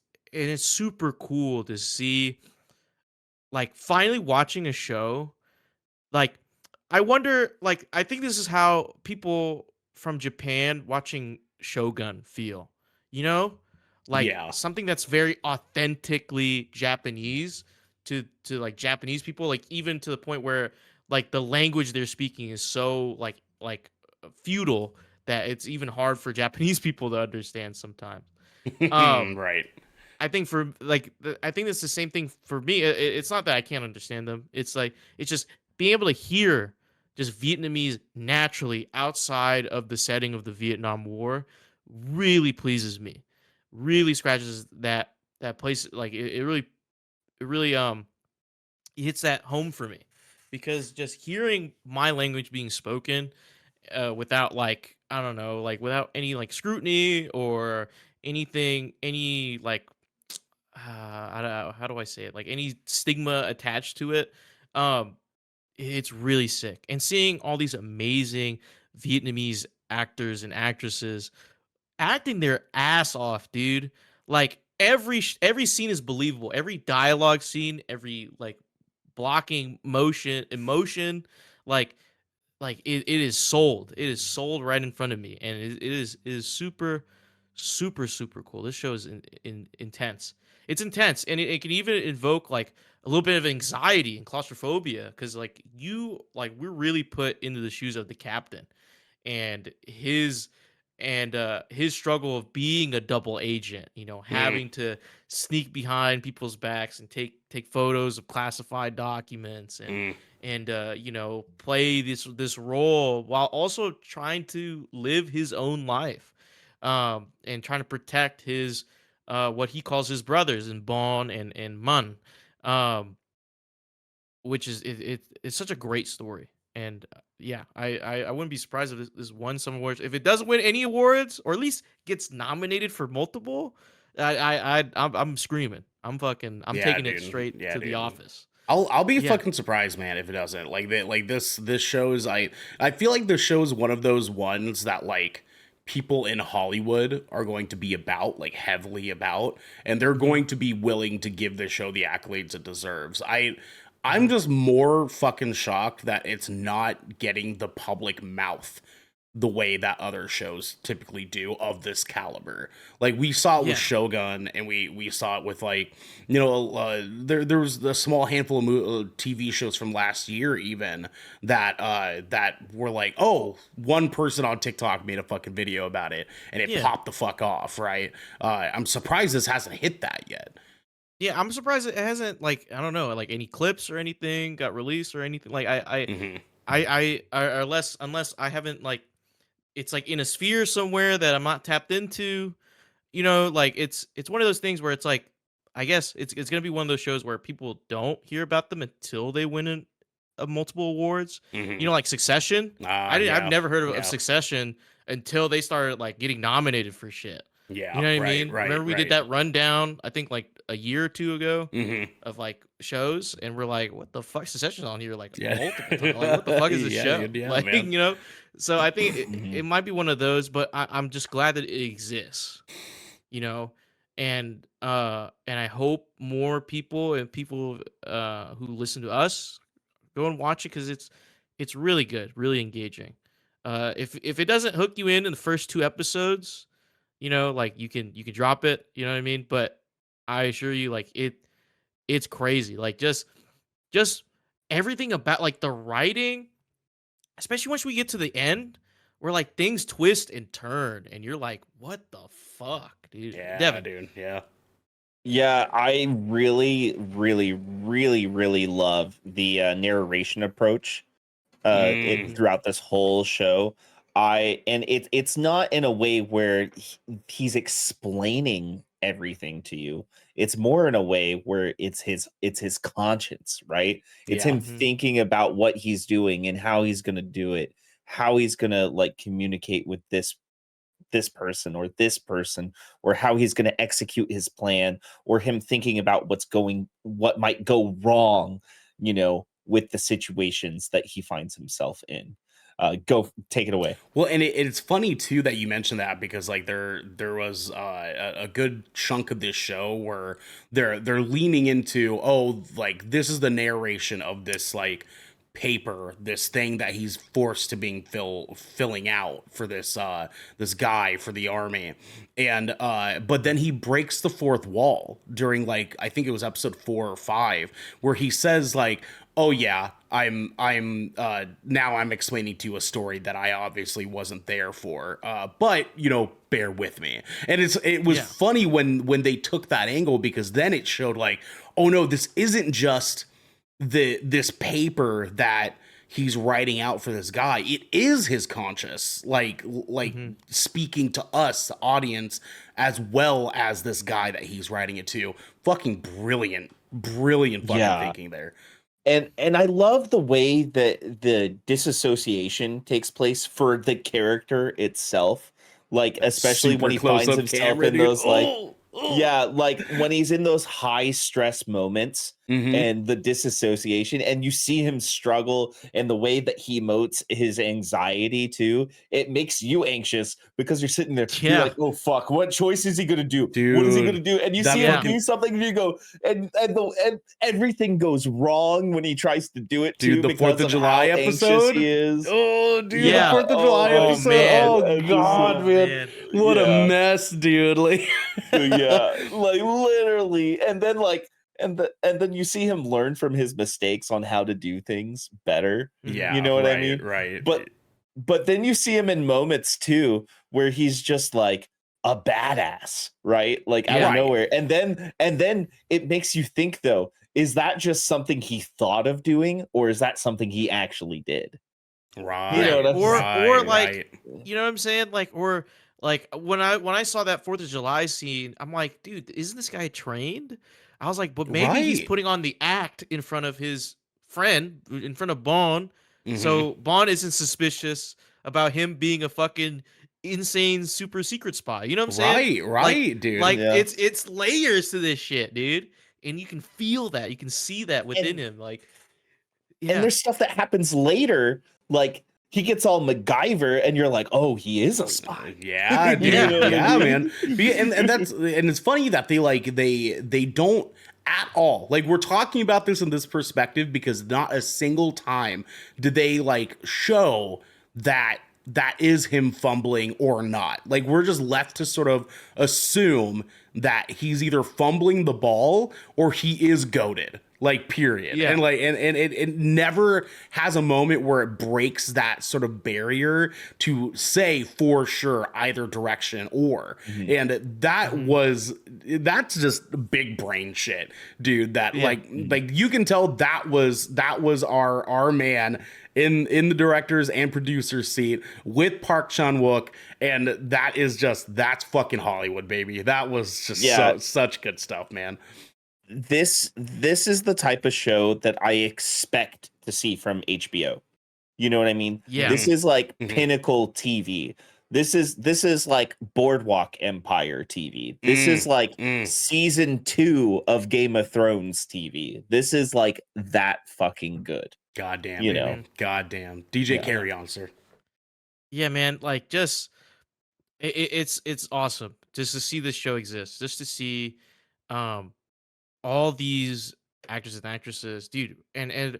super cool to see, like finally watching a show. Like, I wonder, like, I think this is how people from Japan watching Shogun feel, you know? Like yeah. something that's very authentically Japanese to like Japanese people, like even to the point where like the language they're speaking is so feudal that it's even hard for Japanese people to understand sometimes. Um Right. I think for like I think it's the same thing for me. It's not that I can't understand them. It's like it's just being able to hear just Vietnamese naturally outside of the setting of the Vietnam War really pleases me. Really scratches that place like it really hits that home for me because just hearing my language being spoken without like I don't know like without any like scrutiny or any like how do I say it? Like any stigma attached to it. Um, it's really sick. And seeing all these amazing Vietnamese actors and actresses acting their ass off, dude. Like every scene is believable. Every dialogue scene, every like blocking emotion, like it is sold. It is sold right in front of me, and it is super cool. This show is intense. It's intense, and it can even invoke like a little bit of anxiety and claustrophobia because we're really put into the shoes of the captain and his struggle of being a double agent, Mm, having to sneak behind people's backs and take photos of classified documents mm. play this role while also trying to live his own life and trying to protect his what he calls his brothers in Bon and Mun. Um, which is it's such a great story. And yeah, I wouldn't be surprised if this won some awards. If it doesn't win any awards, or at least gets nominated for multiple, I'm screaming. I'm Yeah, taking it dude. straight Yeah, to the dude. office. I'll be Yeah. fucking surprised, man, if it doesn't. Like this shows I feel like this show is one of those ones that like people in Hollywood are going to be about, like heavily about, and they're Hmm. going to be willing to give this show the accolades it deserves. I'm Hmm. just more fucking shocked that it's not getting the public mouth the way that other shows typically do of this caliber. Like we saw it with Yeah. Shogun, and we saw it with like there was a small handful of TV shows from last year even that were like, oh, one person on TikTok made a fucking video about it and it Yeah. popped the fuck off, right? I'm surprised this hasn't hit that yet. Yeah, I'm surprised it hasn't like I don't know like any clips or anything got released or anything like Hmm. unless I haven't like it's like in a sphere somewhere that I'm not tapped into. Like it's one of those things where it's like I guess it's gonna be one of those shows where people don't hear about them until they win multiple awards. Hmm. Like Succession. I've Yeah, never heard of yeah, Succession until they started like getting nominated for shit. You yeah, know what I right, mean? right, Remember we did right. that rundown, I think like a year or two ago Hmm. of like shows, and we're like, what the fuck? Succession's on here like Yeah. multiple times. Like, what the fuck is this Yeah, show? dude, yeah, Like, man. you know. So I think it, Mhm. it might be one of those, but I'm just glad that it exists. You know, and I hope more people and people who listen to us go and watch it because it's really good, really engaging. If it doesn't hook you in the first 2 episodes, you know, like you can drop it, you know what I mean? But I assure you, like it's crazy. Like just everything about like the writing, especially once we get to the end, where like things twist and turn, and you're like, what the fuck, dude? Yeah, Devin. dude. Yeah. Yeah, I really, really, really, really love the narration approach Mm. throughout this whole show. And it's not in a way where he's explaining everything to you. It's more in a way where it's his conscience, right? It's Yeah. him Mhm. thinking about what he's doing and how he's gonna do it, how he's gonna like communicate with this person or how he's going to execute his plan, or him thinking about what might go wrong, with the situations that he finds himself in. Go take it away. Well, and it's funny too that you mentioned that, because like there was a good chunk of this show where they're leaning into, oh, like this is the narration of this like paper, this thing that he's forced to being filling out for this guy for the army. And but then he breaks the fourth wall during, like, I think it was episode 4 or 5, where he says like, oh yeah, I'm now I'm explaining to you a story that I obviously wasn't there for, but bear with me. And it was Yeah. funny when they took that angle, because then it showed like, oh no, this isn't just this paper that he's writing out for this guy. It is his conscious, like Mhm. speaking to us, the audience, as well as this guy that he's writing it to. Fucking brilliant fucking Yeah. thinking there. And I love the way that the disassociation takes place for the character itself, like especially when Super he close finds up himself camera, in dude. those like, Oh. yeah, like when he's in those high stress moments Mm-hmm. and the disassociation, and you see him struggle, and the way that he emotes his anxiety too, it makes you anxious because you're sitting there, you're Yeah. like, oh fuck, what choice is he gonna do? What is he gonna Dude, do? And you that see him Yeah. do something, and you go, and everything goes wrong when he tries to do it dude, too the 4th because of of July how anxious episode. he is. Oh, dude, the Yeah. 4th of July Oh, episode. man. Oh God, Oh, man, man. what a Yeah. mess, dude. Like, Yeah, like literally. And then like and then you see him learn from his mistakes on how to do things better. Mhm. You yeah, know what I right, mean? right. But then you see him in moments too where he's just like a badass, right? Like out of Yeah. nowhere. And then it makes you think though, is that just something he thought of doing, or is that something he actually did? You know Right, what I'm saying? Or right, like, right. you know what I'm saying? Like, or like when I saw that 4th of July scene, I'm like, dude, isn't this guy trained? I was like, but maybe he's Right. putting on the act in front of his friend, in front of Bond, Mm-hmm. so Bond isn't suspicious about him being a fucking insane super secret spy. You know what I'm saying? Right, Like, right, dude. like Yeah. it's layers to this shit, dude, and you can feel that, you can see that within And him, like, and yeah, there's stuff that happens later, like he gets all MacGyver, and you're like, oh, he is a spy. Yeah, You dude. yeah, know what I Yeah, mean? man. And it's funny that they don't at all. Like, we're talking about this in this perspective because not a single time did they like show that is him fumbling or not. Like, we're just left to sort of assume that he's either fumbling the ball or he is goated. Like, period. Yeah. And like and it never has a moment where it breaks that sort of barrier to say for sure either direction. Or Mhm. and that's just big brain shit, dude. That Yeah. like you can tell that was our man in the directors and producers seat with Park Chan-wook, and that's fucking Hollywood, baby. That was just Yeah. such good stuff, man. This is the type of show that I expect to see from HBO. You know what I mean? Yeah. This is like Mhm. pinnacle TV. This is like Boardwalk Empire TV. This is like season 2 of Game of Thrones TV. This is like that fucking good. Goddamn, You baby. know. Goddamn. DJ, carry on, sir. Yeah, man. Like, just it's awesome just to see this show exist, just to see all these actors and actresses, dude. And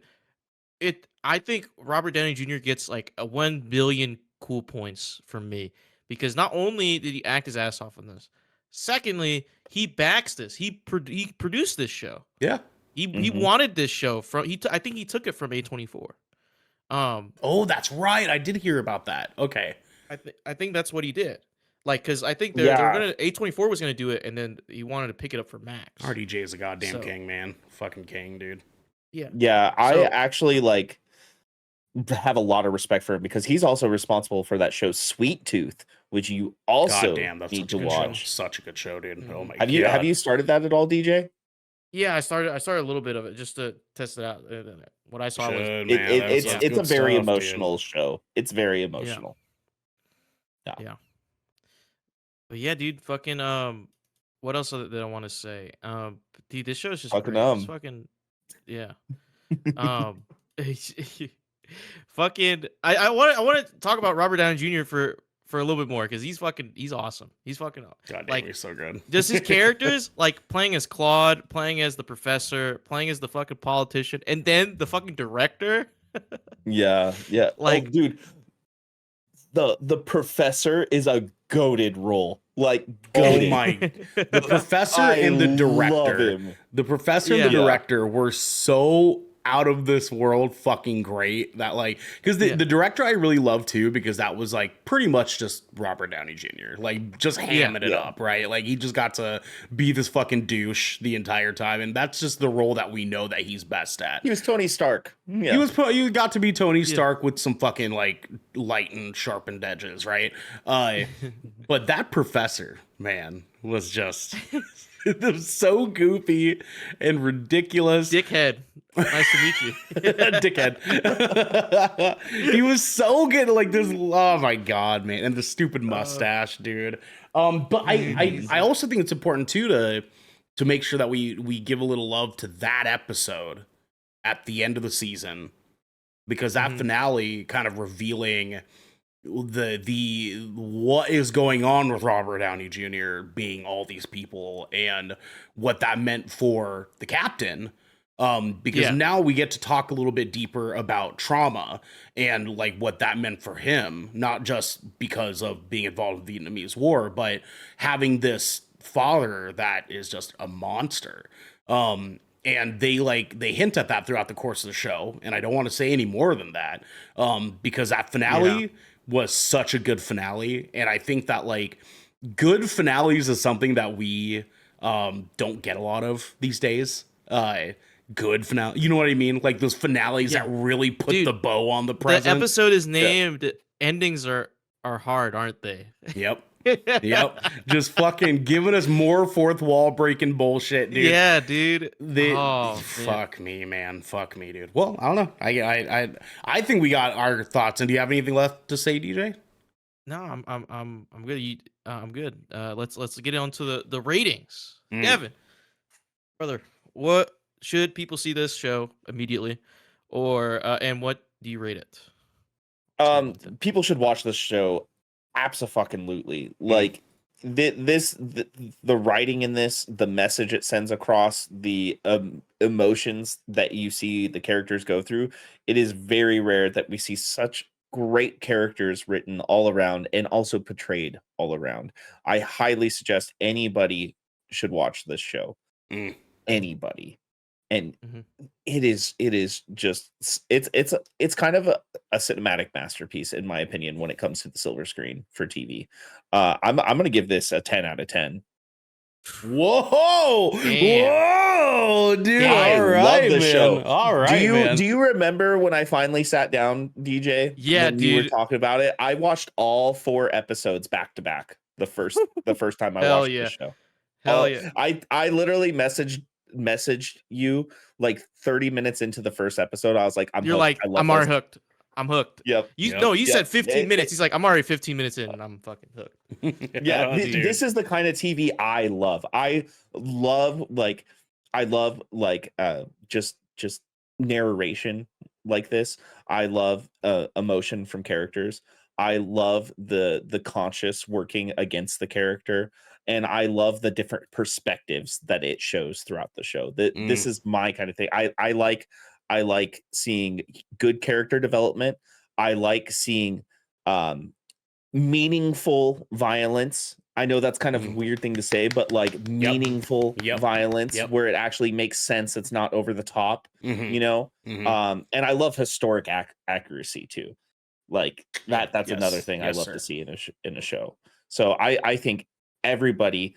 I think Robert Downey Jr. gets like a 1 billion cool points from me, because not only did he act his ass off on this, secondly, he backs this. He produced this show. Yeah. He wanted this show from I think he took it from A24. Oh, that's right. I did hear about that. Okay. I think that's what he did. Like, because I think they're gonna A24 was gonna do it, and then he wanted to pick it up for Max. RDJ is a goddamn king, man. Fucking king, dude. Yeah. Yeah, I actually like have a lot of respect for him, because he's also responsible for that show Sweet Tooth, which you also Goddamn, that's need such to a good show. watch. Such a good show, dude. Mhm. Oh my Have god. you started that at all, DJ? Yeah, I started a little bit of it just to test it out. What I saw was Should, man. That was It's good a very stuff, emotional show. It's very emotional. But yeah, dude, fucking what else did I want to say? Dude, this show is just Fucking great. It's fucking yeah. Fucking I want to talk about Robert Downey Jr. for a little bit more, because he's awesome. He's fucking Goddamn, like, he's so good. just his characters, like playing as Claude, playing as the professor, playing as the fucking politician, and then the fucking director. Yeah. Like, oh, dude, the professor is a goated role. Like, goated. Oh my. The professor I and the love director. him. The professor and the director were so out of this world fucking great that, like, because the director I really love too, because that was like pretty much just Robert Downey Jr. like just hamming it up, right? Like, he just got to be this fucking douche the entire time, and that's just the role that we know that he's best at. He was Tony Stark. Yeah. You got to be Tony Stark with some fucking like light and sharpened edges, right? But that professor, man, was just it was so goofy and ridiculous. Dickhead. Nice to meet you. Dickhead. He was so good. Like this. Oh my god, man. And the stupid mustache, dude. But I also think it's important too to make sure that we give a little love to that episode at the end of the season, because that finale kind of revealing the what is going on with Robert Downey Jr. being all these people, and what that meant for the captain. Because now we get to talk a little bit deeper about trauma and like what that meant for him, not just because of being involved in the Vietnamese War, but having this father that is just a monster. And they hint at that throughout the course of the show, and I don't want to say any more than that, because that finale was such a good finale, and I think that like good finales is something that we don't get a lot of these days. Good finale, you know what I mean? Like those finales that really put the bow on the present. The episode is named "Endings Are Hard, Aren't They?" Yep. Just fucking giving us more fourth wall breaking bullshit, dude. Yeah, dude. Fuck me, man. Fuck me, dude. Well, I don't know. I think we got our thoughts. And do you have anything left to say, DJ? No, I'm good. I'm good. Let's get on to the ratings. Gavin, brother, what should people see this show immediately, or and what do you rate it? People should watch this show. Abso-fucking-lutely. Like the writing in this, the message it sends across, the emotions that you see the characters go through. It is very rare that we see such great characters written all around and also portrayed all around. I highly suggest anybody should watch this show. Anybody. And it is just it's kind of a cinematic masterpiece, in my opinion, when it comes to the silver screen for TV. I'm gonna give this a 10 out of 10. Whoa! Damn. Whoa, dude! I love the show. All right, do you remember when I finally sat down, DJ? Yeah, when dude. we were talking about it. I watched all 4 episodes back to back. The first time I watched the show. Hell yeah! I literally messaged you like 30 minutes into the first episode. I was like, I'm You're hooked. like, I'm already hooked. I'm hooked. Yep. You said Yep. 15 minutes. He's like, I'm already 15 minutes in, and I'm fucking hooked. Yeah, Dude. this is the kind of TV I love. I love just narration like this. I love emotion from characters. I love the conscious working against the character, and I love the different perspectives that it shows throughout the show. This is my kind of thing. I like seeing good character development. I like seeing um meaningful violence. I know that's kind of a weird thing to say, but like meaningful violence where it actually makes sense. It's not over the top, you know? And I love historic accuracy too. Like that's another thing I love to see in a show. So I think everybody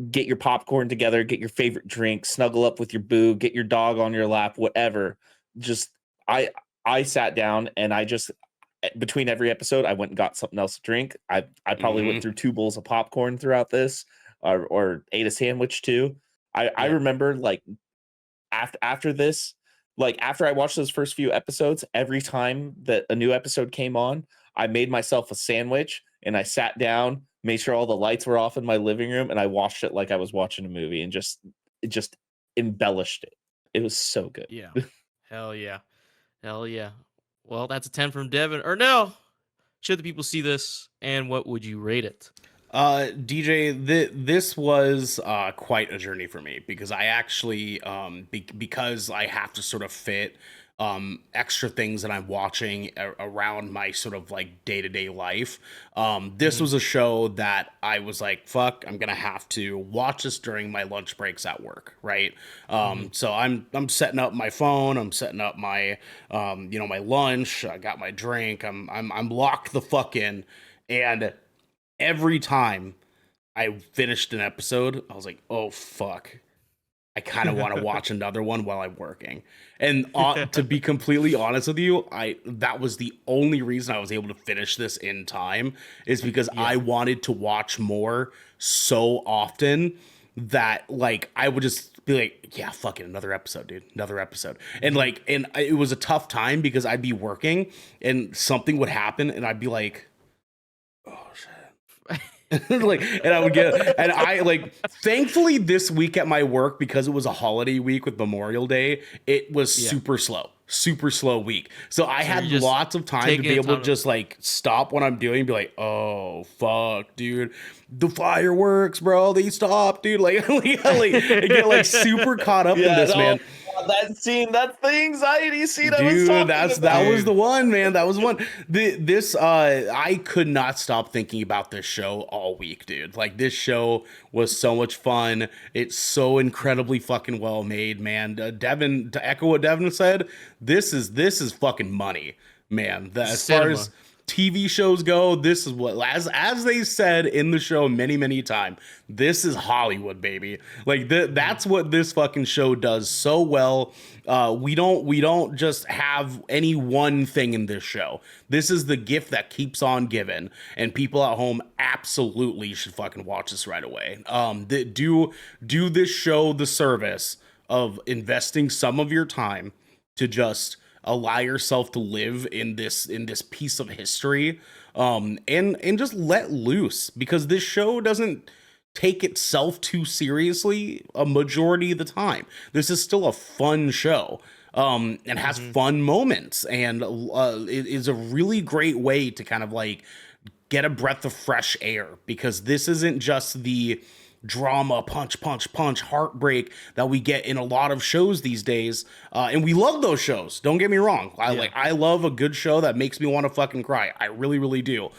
get your popcorn together, get your favorite drink, snuggle up with your boo, get your dog on your lap, whatever. Just I sat down and I just between every episode, I went and got something else to drink. I probably went through 2 bowls of popcorn throughout this, or ate a sandwich too. I remember like after this, like after I watched those first few episodes, every time that a new episode came on, I made myself a sandwich and I sat down, made sure all the lights were off in my living room, and I watched it like I was watching a movie and just embellished it. It was so good. Yeah. Hell yeah. Hell yeah. Well, that's a 10 from Devin. Or no. Should the people see this, and what would you rate it? DJ, this was quite a journey for me because I actually because I have to sort of fit extra things that I'm watching around my sort of like day-to-day life. This was a show that I was like, fuck, I'm gonna have to watch this during my lunch breaks at work, right? So I'm setting up my phone, I'm setting up my my lunch, I got my drink, I'm locked the fuck in, and every time I finished an episode, I was like, oh fuck, I kind of want to watch another one while I'm working. And to be completely honest with you, that was the only reason I was able to finish this in time, is because I wanted to watch more so often that like I would just be like, yeah, fucking another episode, dude, another episode. And like, and it was a tough time because I'd be working and something would happen and I'd be like, oh shit. Like, and I would get, and I like, thankfully this week at my work, because it was a holiday week with Memorial Day, it was super slow week. So I had lots of time to be able to just like stop what I'm doing and be like, oh fuck, dude, the fireworks, bro, they stopped, dude. Like, and get like super caught up in this, man. That scene, that's the anxiety scene. Dude, that was the one, man. That was the one. I could not stop thinking about this show all week, dude. Like, this show was so much fun. It's so incredibly fucking well made, man. Devin, to echo what Devin said, this is fucking money, man. As far as TV shows go, this is what, as they said in the show many times, this is Hollywood, baby. Like that's what this fucking show does so well. We don't just have any one thing in this show. This is the gift that keeps on giving, and people at home absolutely should fucking watch this right away. Do this show the service of investing some of your time to just allow yourself to live in this piece of history, and just let loose, because this show doesn't take itself too seriously a majority of the time. This is still a fun show, and has fun moments, and it is a really great way to kind of like get a breath of fresh air, because this isn't just the drama, punch, heartbreak that we get in a lot of shows these days. And we love those shows. Don't get me wrong. I love a good show that makes me want to fucking cry. I really, really do.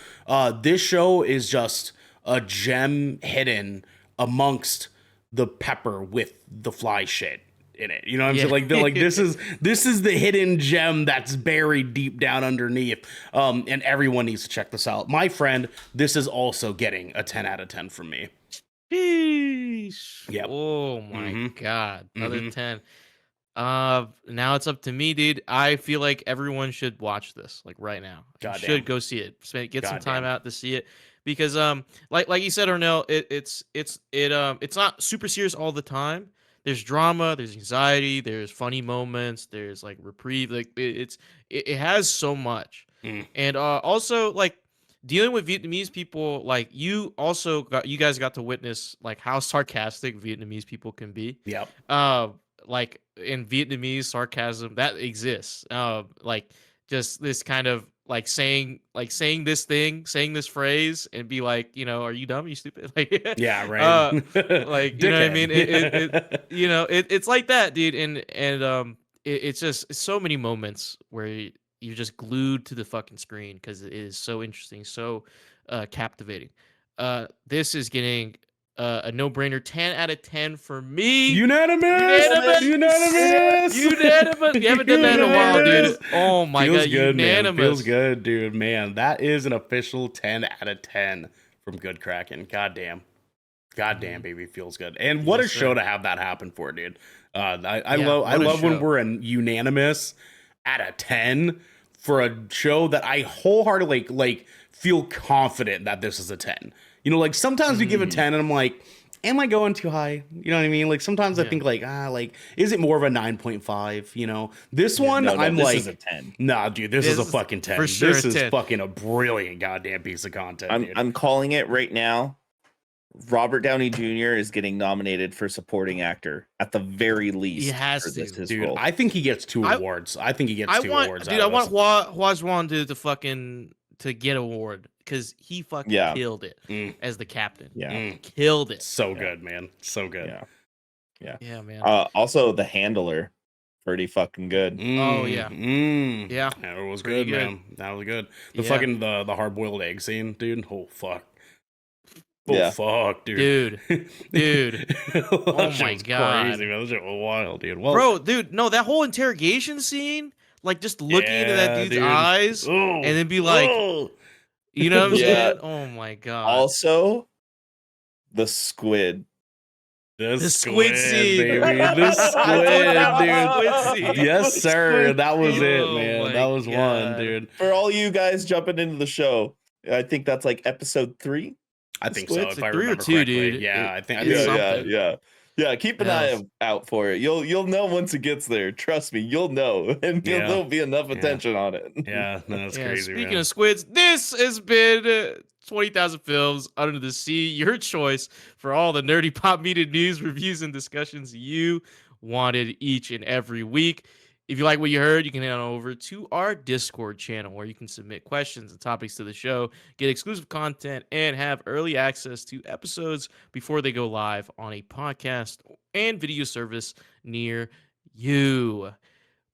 This show is just a gem hidden amongst the pepper with the fly shit in it. You know what I'm saying? Like this is the hidden gem that's buried deep down underneath. And everyone needs to check this out. My friend, this is also getting a 10 out of 10 from me. Sheesh. Yep. Oh my God. Another 10. Now it's up to me, dude. I feel like everyone should watch this, like right now. Should go see it. Get some time out to see it, because like you said, Ornell, it's not super serious all the time. there's drama, there's anxiety, there's funny moments, there's like reprieve. Like it has so much, Mm. and also like dealing with Vietnamese people. Like you guys got to witness like how sarcastic Vietnamese people can be. Yep. Like in Vietnamese sarcasm that exists. Like just this kind of like saying saying this phrase and be like, are you dumb? Are you stupid? Like, Yeah, right. like you know what I mean? It's like that, dude. And it's so many moments where you're just glued to the fucking screen because it is so interesting, so captivating. This is getting a no-brainer 10 out of 10 for me. Unanimous. Unanimous. You haven't done that in a while, dude. Unanimous. Oh my Feels god, good, unanimous. man. Feels good, dude. Man, that is an official 10 out of 10 from Good Kraken. Goddamn, baby, feels good. And what Yes, a show sir. to have that happen for, dude. I Yeah, love what a when show. we're an unanimous out of 10 for a show that I wholeheartedly like feel confident that this is a 10. Like sometimes we give a 10 and I'm like, am I going too high? You know what I mean? Like sometimes I Yeah. think like, is it more of a 9.5? This one, no, I'm this like, is a 10. nah, dude, this is a This is fucking 10. for sure This a is 10. fucking a brilliant goddamn piece of content, dude. I'm calling it right now. Robert Downey Jr. is getting nominated for supporting actor at the very least. He has for to. this his Dude, role. I think he gets two I- awards. I think he gets I two want, awards. dude. I want Hua Zhuan to get award because he fucking Yeah. killed it Mm. as the captain. Yeah. Killed it. So Yeah. good, man. So good. Yeah. Yeah, man. Also, the handler, pretty fucking good. Oh, yeah. Yeah, it was Pretty good, good. man. That was good. The Yeah. fucking the hard boiled egg scene, dude. Oh fuck. Oh Yeah. fuck, dude. Dude. Oh my God. crazy, man. That shit was wild, dude. Well, Bro, dude, no, that whole interrogation scene, like just looking into that yeah, dude's dude. eyes Oh, and then be like, oh. you know what I'm Yeah. saying? Oh my god. Also, the squid. The squid scene. baby. The squid, dude. Scene. Yes, sir. Squid That was scene. it, Oh man. my That was one, God. dude. For all you guys jumping into the show, I think that's like episode 3. I think Squid? so, It's if like I 3 or remember 2, correctly. dude. Yeah, I think it's so. something. Yeah. Keep an Yes. eye out for it. You'll know once it gets there. Trust me, you'll know, and Yeah. there'll be enough Yeah. attention on it. Yeah, no, that's crazy, Speaking man. of squids, this has been 20,000 Films Under the Sea, your choice for all the nerdy pop media news, reviews, and discussions you wanted each and every week. If you like what you heard, you can head on over to our Discord channel where you can submit questions and topics to the show, get exclusive content, and have early access to episodes before they go live on a podcast and video service near you.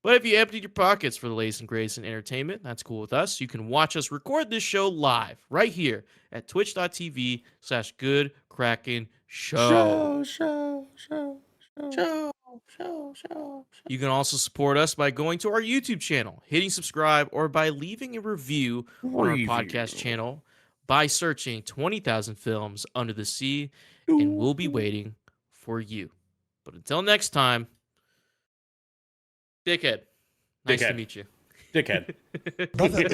But if you emptied your pockets for the latest and greatest in entertainment, that's cool with us. You can watch us record this show live right here at twitch.tv/Good Kraken Show. You can also support us by going to our YouTube channel, hitting subscribe, or by leaving a review on our podcast channel by searching 20,000 Films Under the Sea, and we'll be waiting for you. But until next time, dickhead. Nice to Dickhead. meet you. Dickhead. Brother,